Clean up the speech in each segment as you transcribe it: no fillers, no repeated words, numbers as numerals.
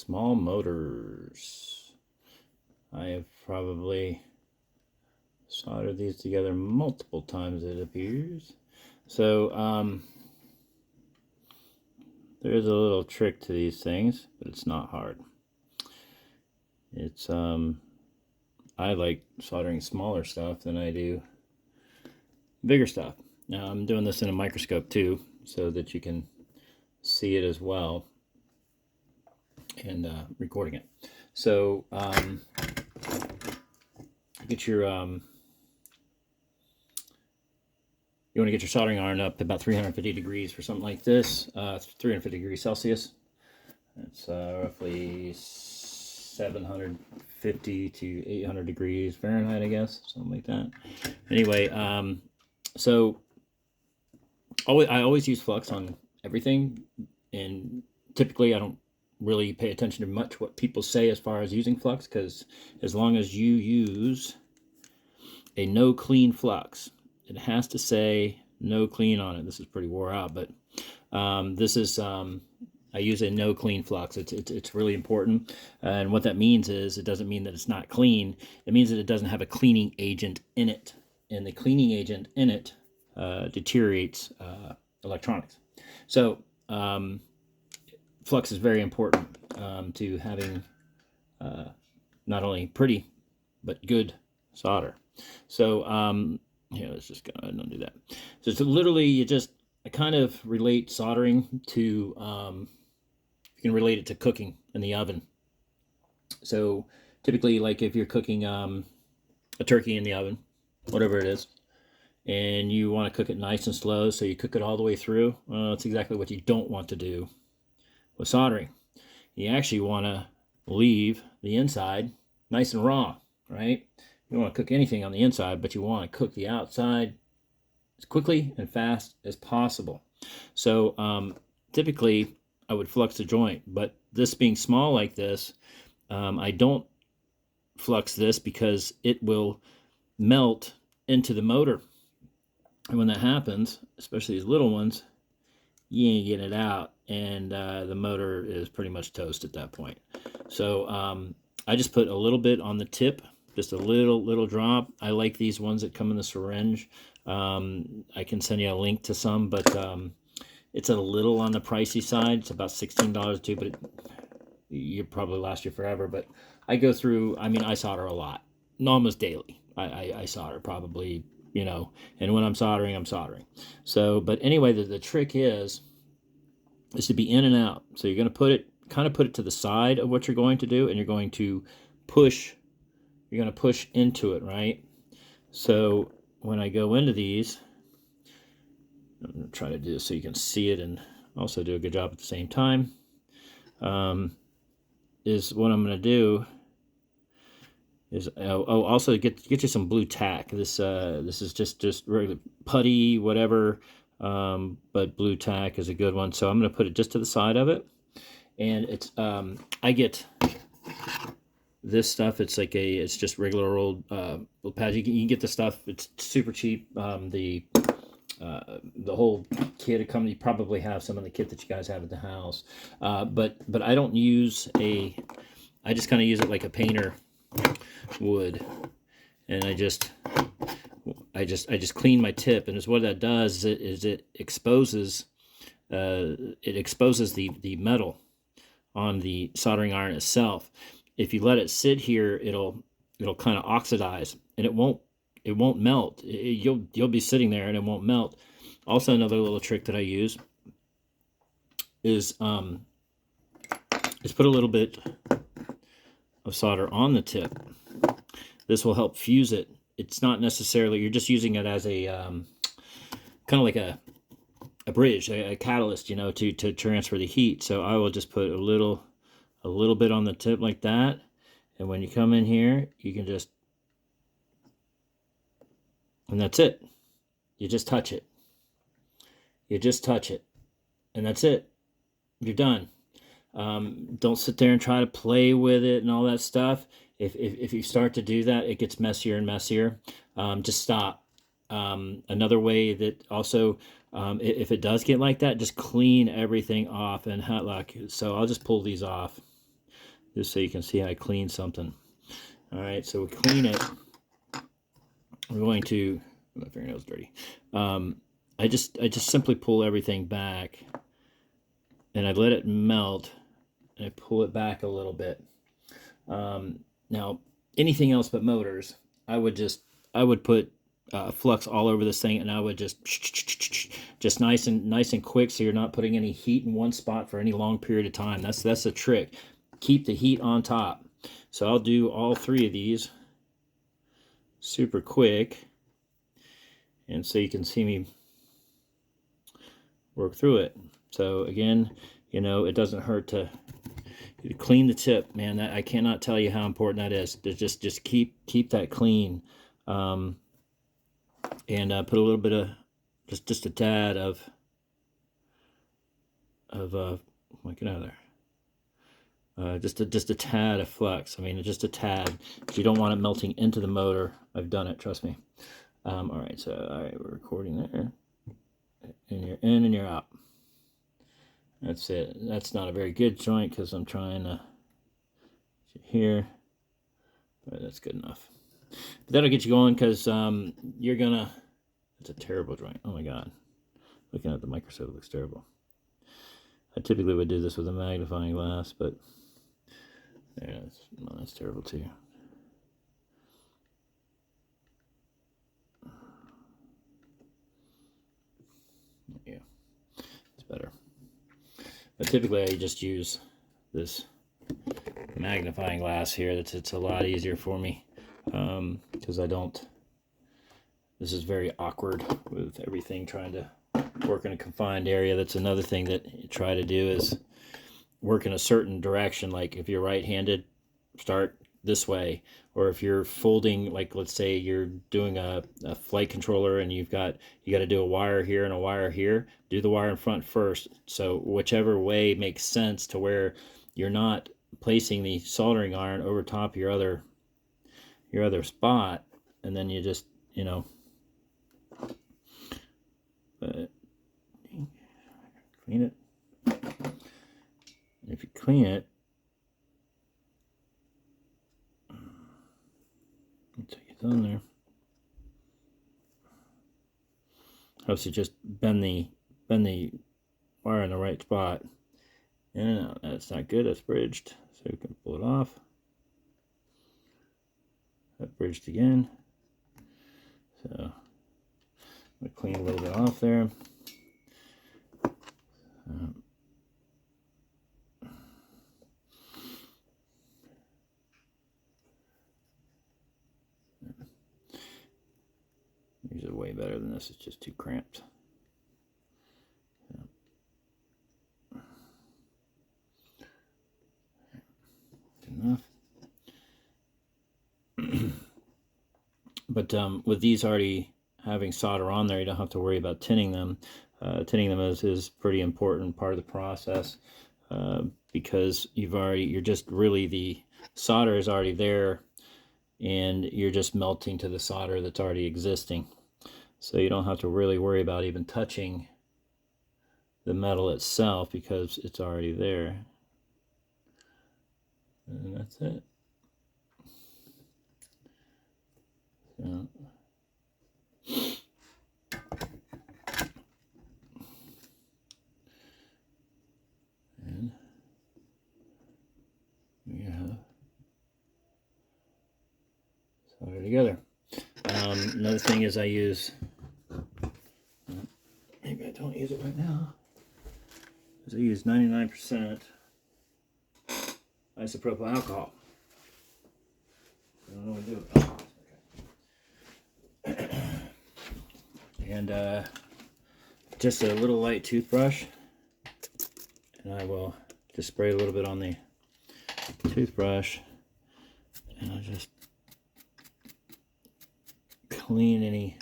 Small motors. I have probably soldered these together multiple times, it appears. So there is a little trick to these things, but it's not hard. It's I like soldering smaller stuff than I do bigger stuff. Now I'm doing this in a microscope too, so that you can see it as well, and recording it. So get your you want to get your soldering iron up to about 350 degrees for something like this, 350 degrees Celsius. It's roughly 750 to 800 degrees Fahrenheit, I guess, something like that. Anyway, so I always use flux on everything, and typically I don't really pay attention to much what people say as far as using flux, because as long as you use a no clean flux, it has to say no clean on it. This is pretty wore out, but this is I use a no clean flux. It's really important, and what that means is it doesn't mean that it's not clean. It means that it doesn't have a cleaning agent in it, and the cleaning agent in it deteriorates electronics. So flux is very important to having not only pretty but good solder. So yeah, let's just go ahead and undo that. So it's literally I kind of relate soldering to you can relate it to cooking in the oven. So typically, like if you're cooking a turkey in the oven, whatever it is, and you want to cook it nice and slow, so you cook it all the way through, that's exactly what you don't want to do with soldering. You actually want to leave the inside nice and raw, right? You don't want to cook anything on the inside, but you want to cook the outside as quickly and fast as possible. So typically I would flux the joint, but this being small like this, I don't flux this because it will melt into the motor. And when that happens, especially these little ones, you ain't getting it out, and the motor is pretty much toast at that point. So I just put a little bit on the tip, just a little drop. I like these ones that come in the syringe. I can send you a link to some, but it's a little on the pricey side. It's about $16 too, but you probably last you forever. But I go through, I solder a lot, almost daily. I solder probably, and when I'm soldering. So, but anyway, the trick is to be in and out. So you're going to kind of put it to the side of what you're going to do, and you're going to push into it, right? So when I go into these, I'm going to try to do this so you can see it and also do a good job at the same time. Is what I'm going to do is also get you some blue tack. This is just regular putty, whatever, but blue tack is a good one. So I'm going to put it just to the side of it, and it's I get this stuff. It's just regular old pads. You can get the stuff. It's super cheap. The whole kit you probably have some of the kit that you guys have at the house, but I don't use I just kind of use it like a painter would, and I just clean my tip, and what that does is it exposes the metal on the soldering iron itself. If you let it sit here, it'll kind of oxidize, and it won't melt. You'll be sitting there and it won't melt. Also, another little trick that I use is put a little bit of solder on the tip. This will help fuse it. It's not necessarily, you're just using it as a kind of like a bridge, a catalyst, to transfer the heat. So I will just put a little bit on the tip like that, and when you come in here, you can just, and that's it. You just touch it. And that's it. You're done. Don't sit there and try to play with it and all that stuff. If you start to do that, it gets messier and messier. Just stop. Another way that also, if it does get like that, just clean everything off and hot lock. So I'll just pull these off. just so you can see how I clean something. All right, so we clean it. We're going to, my fingernail's dirty. I just simply pull everything back, and I let it melt, and I pull it back a little bit. Now, anything else but motors, I would put flux all over this thing, and I would just nice and quick, so you're not putting any heat in one spot for any long period of time. That's the trick. Keep the heat on top. So I'll do all 3 of these super quick, and so you can see me work through it. So again, you know, it doesn't hurt to clean the tip, man. That, I cannot tell you how important that is. To just keep that clean, and put a little bit of just a tad of get out of there. Just a tad of flux. I mean, just a tad. You don't want it melting into the motor. I've done it, trust me. All right, so all right, we're recording there, and you're in and you're out. That's it. That's not a very good joint because I'm trying to here, but that's good enough. But that'll get you going, because you're gonna. It's a terrible joint. Oh my God, looking at the microscope, it looks terrible. I typically would do this with a magnifying glass, but yeah, that's terrible too. Yeah, it's better. But typically I just use this magnifying glass here. It's a lot easier for me, because I don't. This is very awkward with everything trying to work in a confined area. That's another thing that you try to do, is work in a certain direction. Like if you're right-handed, start this way. Or if you're folding, like let's say you're doing a flight controller and you got to do a wire here and a wire here, do the wire in front first. So whichever way makes sense, to where you're not placing the soldering iron over top of your other spot, and then you just, you know, clean it. If you clean it, take your thumb there. Helps you just bend the wire in the right spot. And that's not good. That's bridged, so we can pull it off. That bridged again. So I'm gonna clean a little bit off there. These are way better than this. It's just too cramped. Enough. But with these already having solder on there, you don't have to worry about tinning them. Tinning them is pretty important part of the process, because you're just really, the solder is already there, and you're just melting to the solder that's already existing. So you don't have to really worry about even touching the metal itself, because it's already there. And that's it. So, and we have solder together. Another thing is I use, maybe I don't use it right now, is I use 99% isopropyl alcohol. I don't know what to do with it. And just a little light toothbrush, and I will just spray a little bit on the toothbrush, and I'll just clean any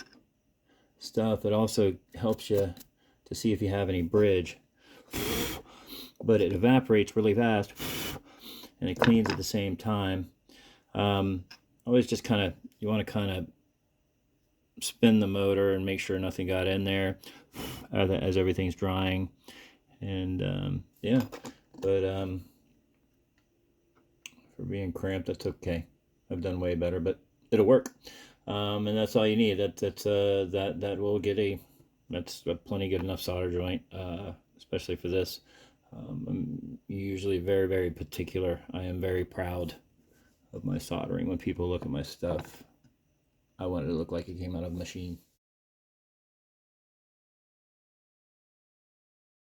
stuff. It also helps you to see if you have any bridge, but it evaporates really fast, and it cleans at the same time. Always just kind of, you want to kind of spin the motor and make sure nothing got in there as everything's drying. And yeah, but For being cramped, that's okay. I've done way better, but it'll work. And that's all you need. That will get that's a plenty good enough solder joint, especially for this. I'm usually very, very particular. I am very proud of my soldering. When people look at my stuff, I want it to look like it came out of a machine.